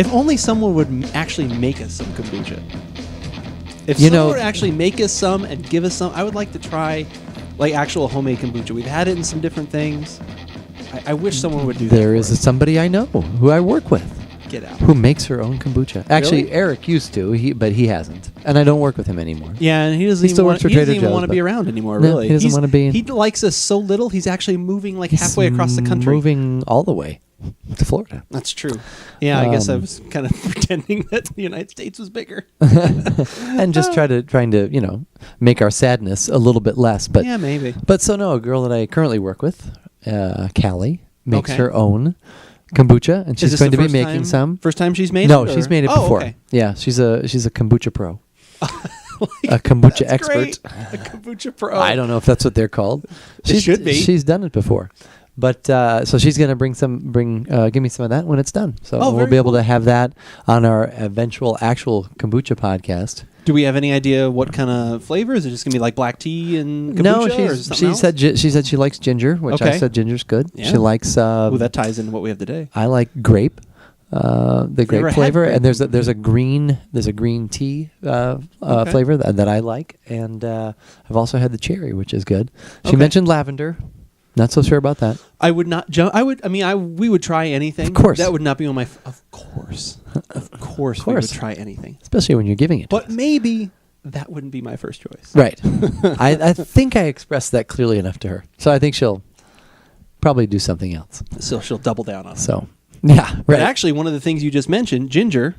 If only someone would actually make us some kombucha. If someone would actually make us some and give us some, I would like to try like actual homemade kombucha. We've had it in some different things. I wish someone would do that. There is somebody I know who I work with. Get out. Who makes her own kombucha. Actually, Really? Eric used to, but he hasn't. And I don't work with him anymore. Yeah, and he doesn't He still works for Trader even Joe's, want to but- be around anymore, No, really. he doesn't want to be. He likes us so little, he's actually moving like halfway across the country. Moving all the way to Florida. That's true. Yeah, I guess I was kind of pretending that the United States was bigger. And just trying to, make our sadness a little bit less. But yeah, maybe. But so no, a girl that I currently work with, Callie, makes Okay. her own kombucha, and Is she's this going the to be first making time- some. First time she's made it? No, or- she's made it Oh, before. okay. Yeah, she's a kombucha pro, a kombucha That's expert. great. A kombucha pro. I don't know if that's what they're called. It should be. She's done it before. But so she's going to give me some of that when it's done. So we'll very be able cool. to have that on our eventual actual kombucha podcast. Do we have any idea what kind of flavor? Is it just going to be like black tea and kombucha? No, or is it something else? she said she likes ginger, which I Okay. said ginger's good. Yeah. She likes. Ooh, that ties into what we have today. I like grape, the Never grape had flavor, grape. and there's a green tea flavor that I like, and I've also had the cherry, which is good. She Okay. mentioned lavender. Not so sure about that. I would not jump. We would try anything. Of course. That would not be on my. Of course. Of course. We would try anything. Especially when you're giving it. But to us. maybe that wouldn't be my first choice. Right. I think I expressed that clearly enough to her, so I think she'll probably do something else. So she'll double down on it. So yeah, right. But actually, one of the things you just mentioned, ginger,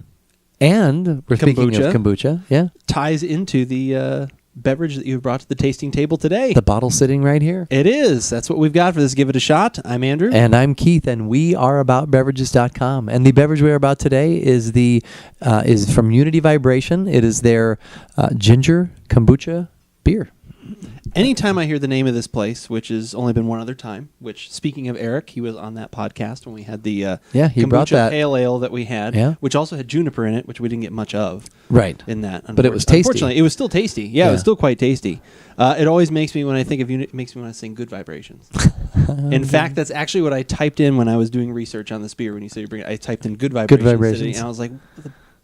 and we're speaking of kombucha. Yeah, ties into the beverage that you brought to the tasting table today. the bottle sitting right here. It is. That's what we've got for this. Give it a shot. I'm Andrew. And I'm Keith, and we are AboutBeverages.com. And the beverage we are about today is is from Unity Vibration. It is their ginger kombucha beer. Anytime I hear the name of this place, which has only been one other time, which, speaking of Eric, he was on that podcast when we had the he brought kombucha that pale ale that we had, Yeah. which also had juniper in it, which we didn't get much of. Right. In that, But it was tasty. Unfortunately, it was still tasty. Yeah, it Yeah. was still quite tasty. It always makes me, when I think of Unity, it makes me want to sing Good Vibrations. In fact, that's actually what I typed in when I was doing research on this beer. When you say you bring it, I typed in Good Vibrations. Vibrations. And I was like,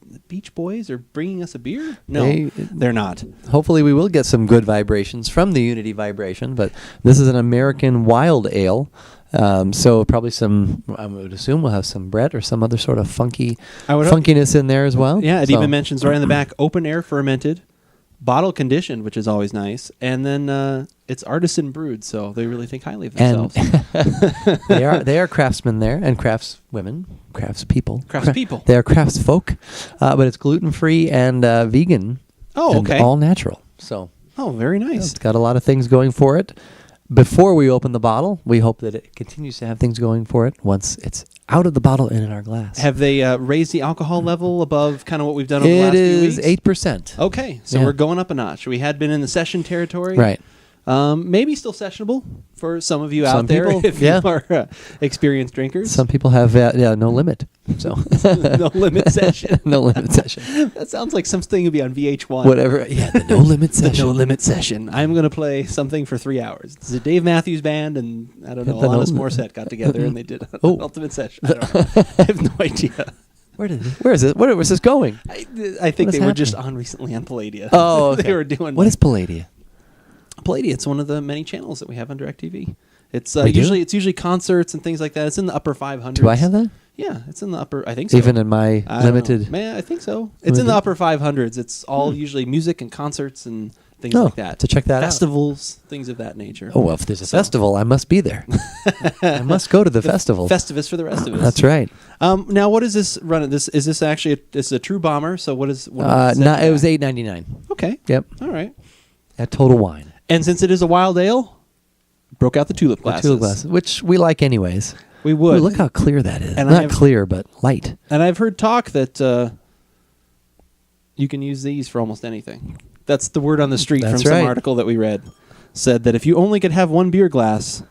the Beach Boys are bringing us a beer? No, they're not. Hopefully we will get some good vibrations from the Unity Vibration, but this is an American wild ale. So probably I would assume we'll have some Brett or some other sort of funkiness in there as well. Yeah, it So- even mentions right in the back, open air fermented, bottle conditioned, which is always nice, and then it's artisan brewed, so they really think highly of themselves. they are craftsmen there, and craftswomen, craftspeople. They are craftsfolk, but it's gluten free and vegan. Oh, and okay. all natural. So Very nice. it's got a lot of things going for it. Before we open the bottle, we hope that it continues to have things going for it once it's out of the bottle and in our glass. Have they raised the alcohol level above kind of what we've done over the last few weeks? It is 8%. Okay, so Yeah. we're going up a notch. We had been in the session territory. Right. Maybe still sessionable for some of you Some out there people, if yeah. you are experienced drinkers. Some people have no limit. So No limit session. no limit session. That sounds like something would be on VH1. Whatever. Yeah, the no limit The session. no limit session. I'm going to play something for 3 hours. It's a Dave Matthews Band, and I don't know, The no Alanis limit. Morissette got together and they did an Oh. ultimate session. I don't know. I have no idea. Where is it? Where was this going? I think What they is were just happening? on recently on Palladia. Oh, okay. They were doing What is Palladia? Palladia. It's one of the many channels that we have on DirecTV. It's We do? usually concerts and things like that. It's in the upper 500s. Do I have that? Yeah, it's in the upper. I think so. Even in my I don't know. limited. Man, I think so. It's in the Limited? upper 500s. It's all usually music and concerts and things Oh, like that. to check that out. Festivals, things of that nature. Oh, well, if there's a So- festival, I must be there. I must go to the festival. Festivus for the rest of us. That's right. Now, what is this run? Is this actually this is a true bomber? So what is? What is It was $8.99. Okay. Yep. All right. At Total Wine. And since it is a wild ale, broke out the tulip glasses. The tulip glasses, which we like anyways. We would. Ooh, look how clear that is. And Not I've- clear, but light. And I've heard talk that you can use these for almost anything. That's the word on the street That's from right. some article that we read. Said that if you only could have one beer glass,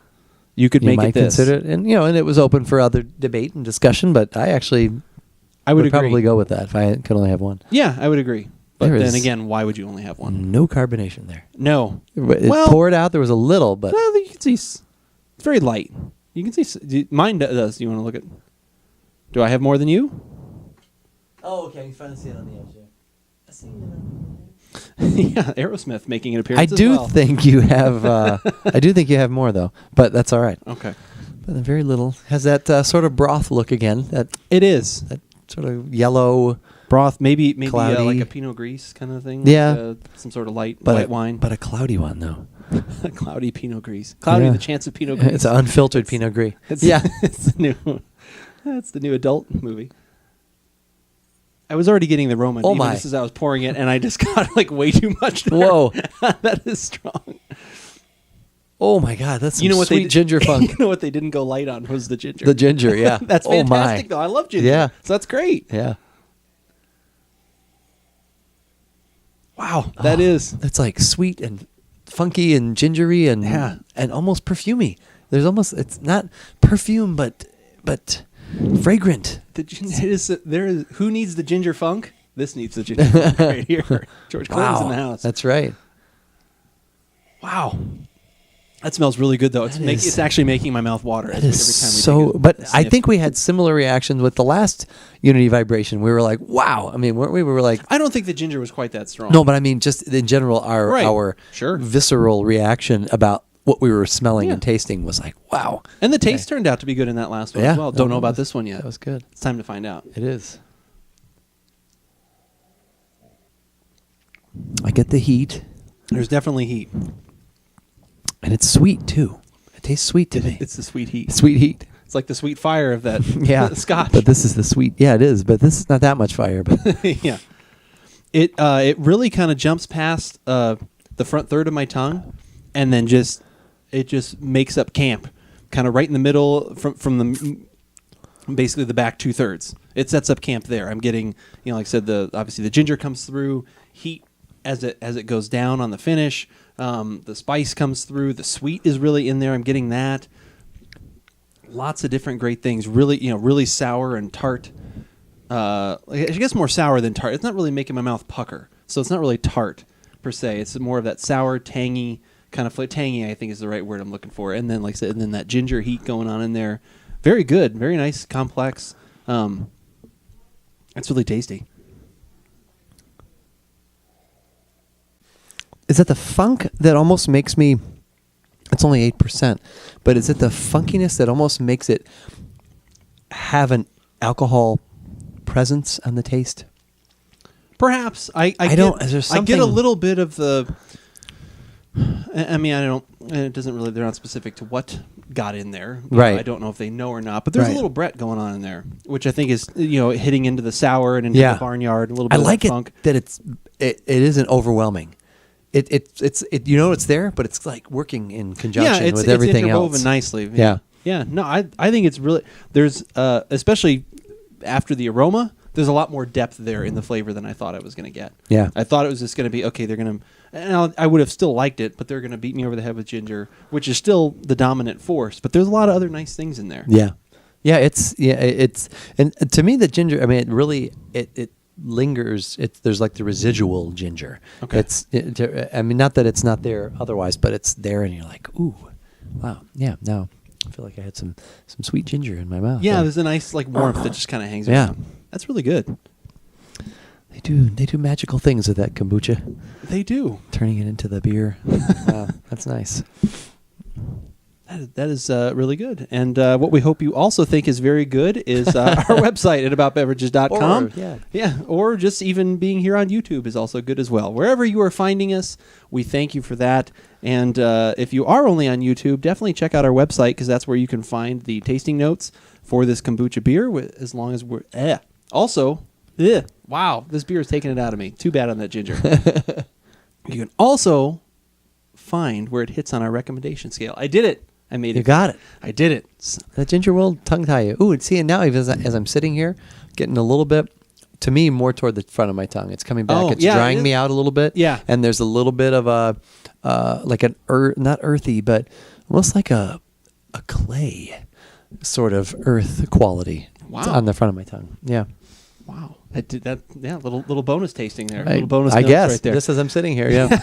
you could You make might it this. consider it, and it was open for other debate and discussion. But I actually I would agree. probably go with that if I could only have one. Yeah, I would agree. But There then is- again, why would you only have one? No carbonation there. No. It Well- poured out. There was a little, but Well, you can see it's very light. You can see mine does. You want to look at? Do I have more than you? Oh, okay. I can finally see it on the edge there. I see Yeah, Aerosmith making an appearance. I do as well. think you have. I do think you have more though, but that's all right. Okay. But very little has that sort of broth look again. That it is that sort of yellow broth, maybe like a Pinot Gris kind of thing. Yeah, like some sort of light wine, but a cloudy one though. A cloudy Pinot Gris. Cloudy, the chance of Pinot Gris. It's an unfiltered Pinot Gris. It's the new adult movie. I was already getting the aroma just as I was pouring it, and I just got like way too much. There. Whoa, that is strong. Oh my God, that's some sweet ginger funk. You know what they didn't go light on was the ginger. The ginger, yeah. That's fantastic, though. I love ginger. Yeah, so that's great. Yeah. Wow, that's like sweet and funky and gingery and almost perfumey. It's not perfume, but fragrant. Who needs the ginger funk? This needs the ginger funk right here. George Clinton's in the house. That's right. Wow. That smells really good, though. It's actually making my mouth water. That is I think we had similar reactions with the last Unity Vibration. We were like, wow. I mean, weren't we? We were like... I don't think the ginger was quite that strong. No, but I mean, just in general, our visceral reaction about what we were smelling and tasting was like, wow. And the taste turned out to be good in that last one as well. Don't know about this one yet. That was good. It's time to find out. It is. I get the heat. There's definitely heat. And it's sweet, too. It tastes sweet to me. It's the sweet heat. Sweet heat. It's like the sweet fire of that scotch. But this is the sweet. Yeah, it is. But this is not that much fire. But yeah. It really kind of jumps past the front third of my tongue, and then it just makes up camp, kind of right in the middle from the basically the back 2/3. It sets up camp there. I'm getting, like I said, obviously the ginger comes through, heat as it goes down on the finish. The spice comes through. The sweet is really in there. I'm getting that. Lots of different great things. Really, really sour and tart. I guess more sour than tart. It's not really making my mouth pucker, so it's not really tart per se. It's more of that sour, tangy kind of tangy. I think is the right word I'm looking for. And then, like I said, that ginger heat going on in there. Very good. Very nice, complex. It's really tasty. Is it the funk that almost makes me... It's only 8%, but is it the funkiness that almost makes it have an alcohol presence on the taste? Perhaps. I get a little bit of the... I mean, I don't... It doesn't really... They're not specific to what got in there. Right. I don't know if they know or not, but there's a little Brett going on in there, which I think is, hitting into the sour and into the barnyard, a little bit of funk. That it isn't overwhelming. It's it's there, but it's like working in conjunction with everything else. It's interwoven nicely. Yeah. No, I think it's really there's especially after the aroma, there's a lot more depth there in the flavor than I thought I was going to get. Yeah, I thought it was just going to be okay. They're going to, and I would have still liked it, but they're going to beat me over the head with ginger, which is still the dominant force. But there's a lot of other nice things in there. Yeah, it's and to me the ginger. I mean, it really it lingers. There's like the residual ginger. Okay. I mean, not that it's not there otherwise, but it's there, and you're like, ooh, wow, yeah. Now I feel like I had some sweet ginger in my mouth. Yeah, there's a nice like warmth that just kind of hangs around. That's really good. They do magical things with that kombucha. They do. Turning it into the beer. Wow, that's nice. That is really good. And what we hope you also think is very good is our website at AboutBeverages.com. Or just even being here on YouTube is also good as well. Wherever you are finding us, we thank you for that. And if you are only on YouTube, definitely check out our website because that's where you can find the tasting notes for this kombucha beer. As long as we're... Also, wow, this beer is taking it out of me. Too bad on that ginger. You can also find where it hits on our recommendation scale. I did it. I made it. You got it. I did it. That ginger will tongue tie you. Ooh, and see, and now as I'm sitting here, getting a little bit, to me, more toward the front of my tongue. It's coming back. It's drying me out a little bit. Yeah. And there's a little bit of like not earthy, but almost like a clay sort of earth quality on the front of my tongue. Yeah. Wow. I did that. Yeah, little bonus tasting there. Right. Little bonus I notes guess right there. just as I'm sitting here. Yeah.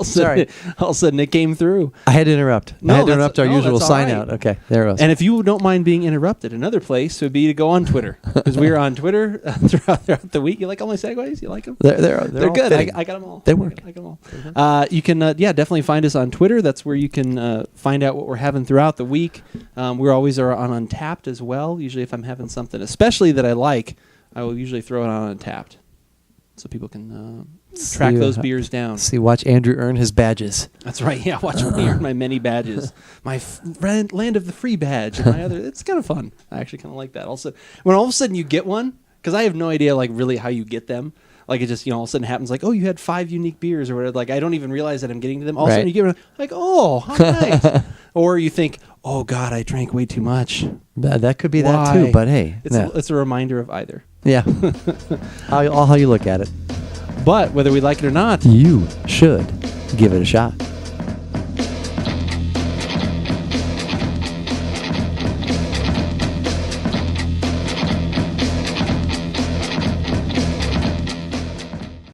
Sorry. All of a sudden it came through. I had to interrupt. No, I had to that's- interrupt our no, usual that's all sign right. out. Okay, there it was. And if you don't mind being interrupted, another place would be to go on Twitter, because we are on Twitter throughout the week. You like all my segues? You like them? They're They're all good. fitting. I got them all. They work. I got them all. You can definitely find us on Twitter. That's where you can find out what we're having throughout the week. We're always on Untapped as well. Usually, if I'm having something, especially that I like, I will usually throw it on Untapped, so people can track those beers down. Watch Andrew earn his badges. That's right. Yeah, watch me earn my many badges. My Land of the Free badge. And my other. It's kind of fun. I actually kind of like that. Also, when all of a sudden you get one, because I have no idea like really how you get them. Like it just all of a sudden happens. Like, oh, you had 5 unique beers or whatever. Like I don't even realize that I'm getting to them. All of a sudden you get one. Like, oh, how nice. Or you think, oh God, I drank way too much. That could be Why? that too. But hey, It's a reminder of either. yeah. how you look at it. But whether we like it or not, You should give it a shot.